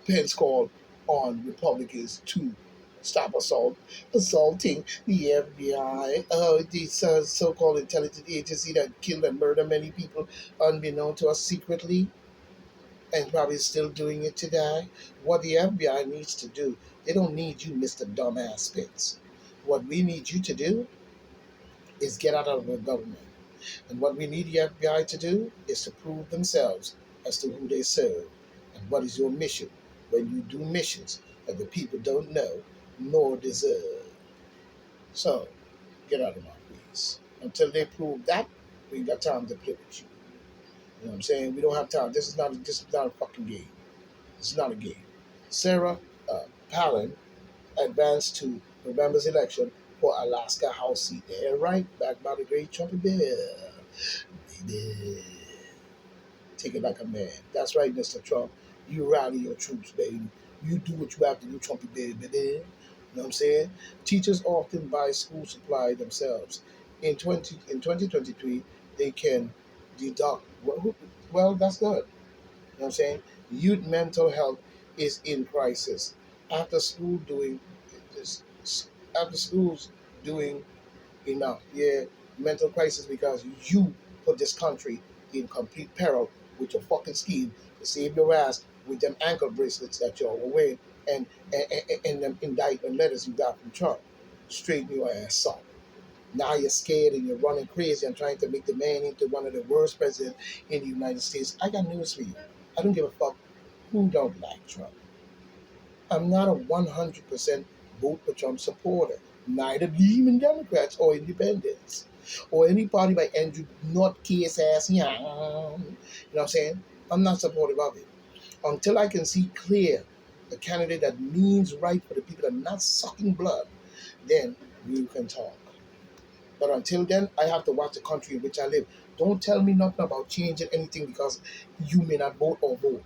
Pence called on Republicans to stop assaulting the FBI, this so-called intelligence agency that killed and murdered many people unbeknown to us secretly, and probably still doing it today. What the FBI needs to do, they don't need you, Mr. Dumbass Pence. What we need you to do is get out of the government. And what we need the FBI to do is to prove themselves as to who they serve and what is your mission when you do missions that the people don't know nor deserve. So, get out of my face. Until they prove that, we ain't got time to play with you. You know what I'm saying? We don't have time. This is not a fucking game. It's not a game. Sarah Palin advanced to November's election for Alaska House seat. Yeah, right, back by the great Trumpy Bear. Baby. Take it like a man. That's right, Mr. Trump. You rally your troops, baby. You do what you have to do, Trumpy baby. You know what I'm saying? Teachers often buy school supply themselves. In 2023, they can deduct. Well, that's good. You know what I'm saying? Youth mental health is in crisis. After school doing this, after school's doing enough. Yeah, mental crisis because you put this country in complete peril with your fucking scheme to save your ass with them ankle bracelets that y'all were wearing and them indictment letters you got from Trump. Straighten your ass up. Now you're scared and you're running crazy and trying to make the man into one of the worst presidents in the United States. I got news for you. I don't give a fuck who don't like Trump. I'm not a 100% vote for Trump supporter. Neither even Democrats or independents or any party by Andrew Nutcase ass. You know what I'm saying? I'm not supportive of it until I can see clear a candidate that means right for the people that are not sucking blood. Then we can talk. But until then, I have to watch the country in which I live. Don't tell me nothing about changing anything because you may not vote or vote.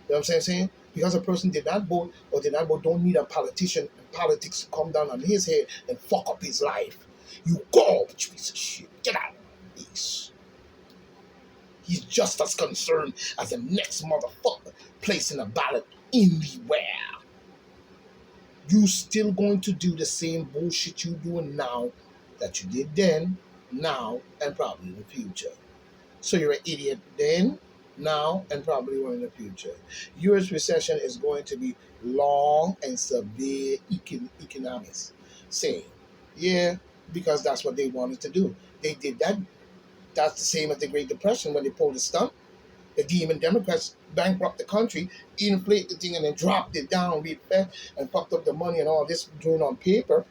You know what I'm saying? Because a person did not vote or did not vote, don't need a politician and politics to come down on his head and fuck up his life. You garbage piece of shit. Get out of my face. He's just as concerned as the next motherfucker placing a ballot anywhere. You still going to do the same bullshit you doing now that you did then, now, and probably in the future. So you're an idiot then, now, and probably one in the future. U.S. recession is going to be long and severe economics. Saying, yeah, because that's what they wanted to do. They did that. That's the same as the Great Depression when they pulled the stump. The demon Democrats bankrupt the country, inflate the thing, and then dropped it down real fast and fucked up the money and all this doing on paper.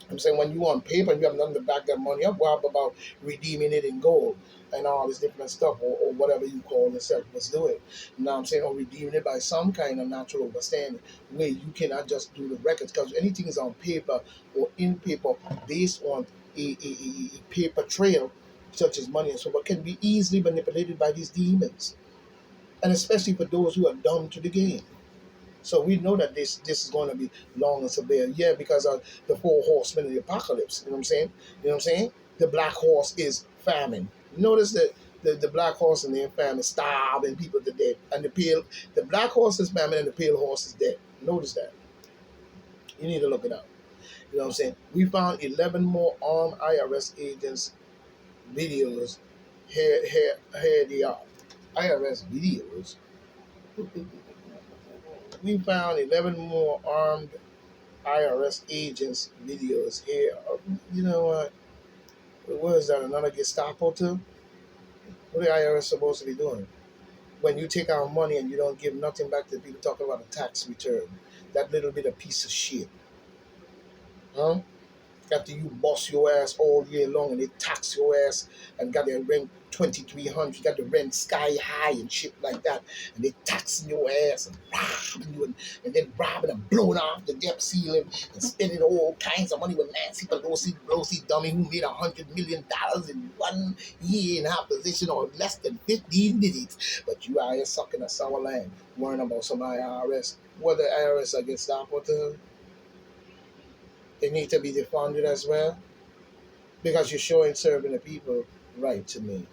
I'm saying when you on paper and you have nothing to back that money up, what about redeeming it in gold and all this different stuff or whatever you call yourself was doing? You know what I'm saying? Or redeeming it by some kind of natural understanding where you cannot just do the records because anything is on paper or in paper based on a paper trail such as money and so forth can be easily manipulated by these demons. And especially for those who are dumb to the game. So we know that this is going to be long and severe. Yeah, because of the four horsemen of the apocalypse. You know what I'm saying? You know what I'm saying? The black horse is famine. Notice that the black horse and the famine starving people to death. And the black horse is famine and the pale horse is dead. Notice that. You need to look it up. You know what I'm saying? We found 11 more armed IRS agents videos. Here they are. IRS videos. We found 11 more armed IRS agents videos here. You know what? What is that? Another Gestapo too? What the IRS supposed to be doing? When you take our money and you don't give nothing back to the people talking about a tax return, that little bit of piece of shit, huh? After you boss your ass all year long and they tax your ass and got their rent 2,300, got the rent sky high and shit like that, and they taxing your ass and robbing you and then robbing and blowing off the debt ceiling and spending all kinds of money with Nancy Pelosi dummy who made $100 million in 1 year in her position or less than 15 minutes. But you out here sucking a sour lamb, worrying about some IRS. What the IRS against stop with them? They need to be defunded as well because you're showing serving the people right to me.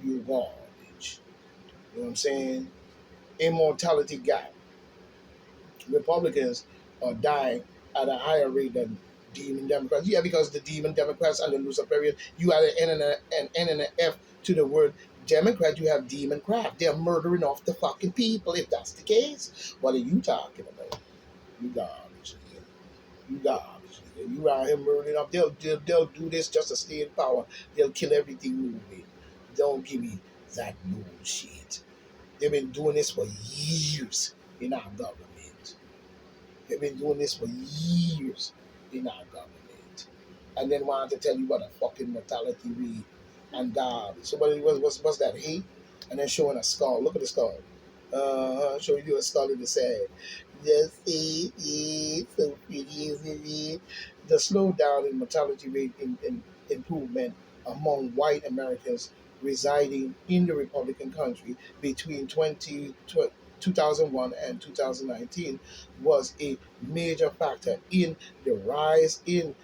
You garbage. You know what I'm saying? Immortality gap. Republicans are dying at a higher rate than demon Democrats. Yeah, because the demon Democrats and the Luciferian, you add an N and an F to the word Democrat, you have demon craft. They're murdering off the fucking people. If that's the case, what are you talking about? You garbage. You garbage. You out here murdering up. They'll do this just to stay in power. They'll kill everything moving. Don't give me that bullshit. They've been doing this for years in our government. They've been doing this for years in our government. And then wanted to tell you about a fucking mortality rate and garbage. Somebody what's that hate? And then showing a skull. Look at the skull. Showing you a skull in the sand. Just so pretty, isn't it? The slowdown in mortality rate in improvement among white Americans residing in the Republican country between 2001 and 2019 was a major factor in the rise in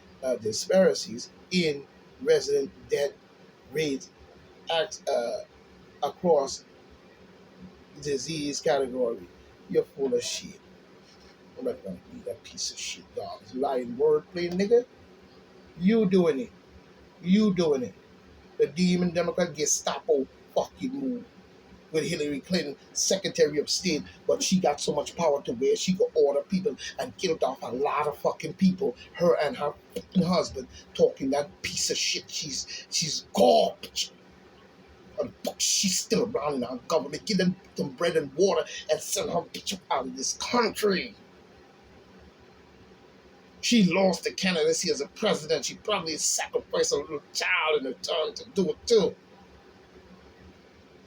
disparities in resident death rates across disease category. You're full of shit. I'm not gonna be that piece of shit, dog. Lying wordplay, nigga. You doing it. You doing it. The demon Democrat Gestapo fucking move with Hillary Clinton, Secretary of State, but she got so much power to where she could order people and killed off a lot of fucking people. Her and her fucking husband talking that piece of shit. She's garbage. And she's still around in our government. Give them some bread and water and send her bitch out of this country. She lost the candidacy as a president. She probably sacrificed a little child in return to do it too.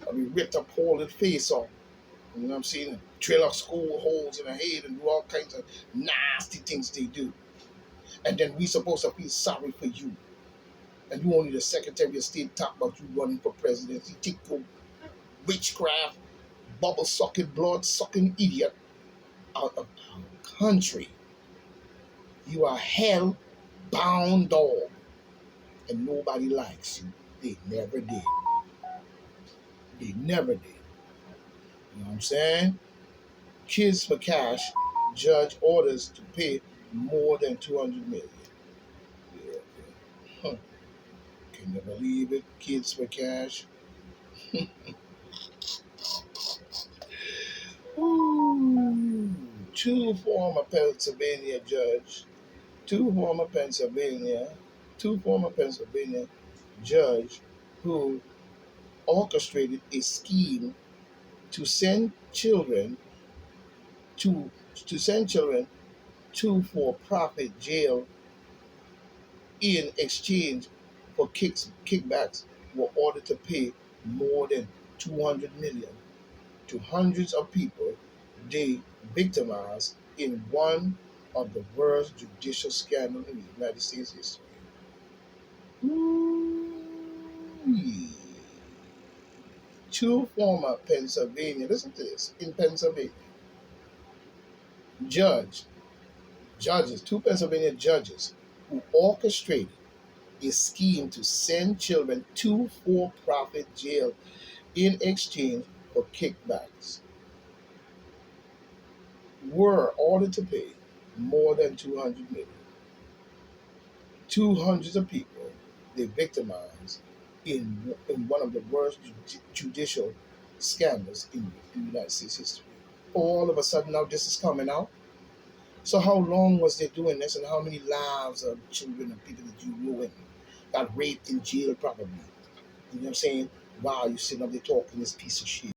I mean, ripped her poor little face off. You know what I'm saying? Drill her school holes in her head and do all kinds of nasty things they do. And then we supposed to feel sorry for you. And you only the Secretary of State talk about you running for presidency. Take your witchcraft, bubble sucking, blood sucking idiot out of our country. You are hell bound dog. And nobody likes you. They never did. They never did. You know what I'm saying? Kids for cash. Judge orders to pay more than 200 million. Yeah, okay. Huh. Can you believe it? Kids for cash. Ooh. Two former Pennsylvania, two former Pennsylvania judge who orchestrated a scheme to send children to for-profit jail in exchange for kickbacks were ordered to pay more than 200 million to hundreds of people they victimized in one of the worst judicial scandals in the United States history. Ooh. Two former Pennsylvania, listen to this, in Pennsylvania, two Pennsylvania judges who orchestrated a scheme to send children to for-profit jail in exchange for kickbacks were ordered to pay more than 200 million to hundreds of people they victimized in one of the worst judicial scandals in United States history. All of a sudden now this is coming out. So how long was they doing this and how many lives of children and people did you ruin? Got raped in jail probably. You know what I'm saying? Wow, you sitting up there talking this piece of shit.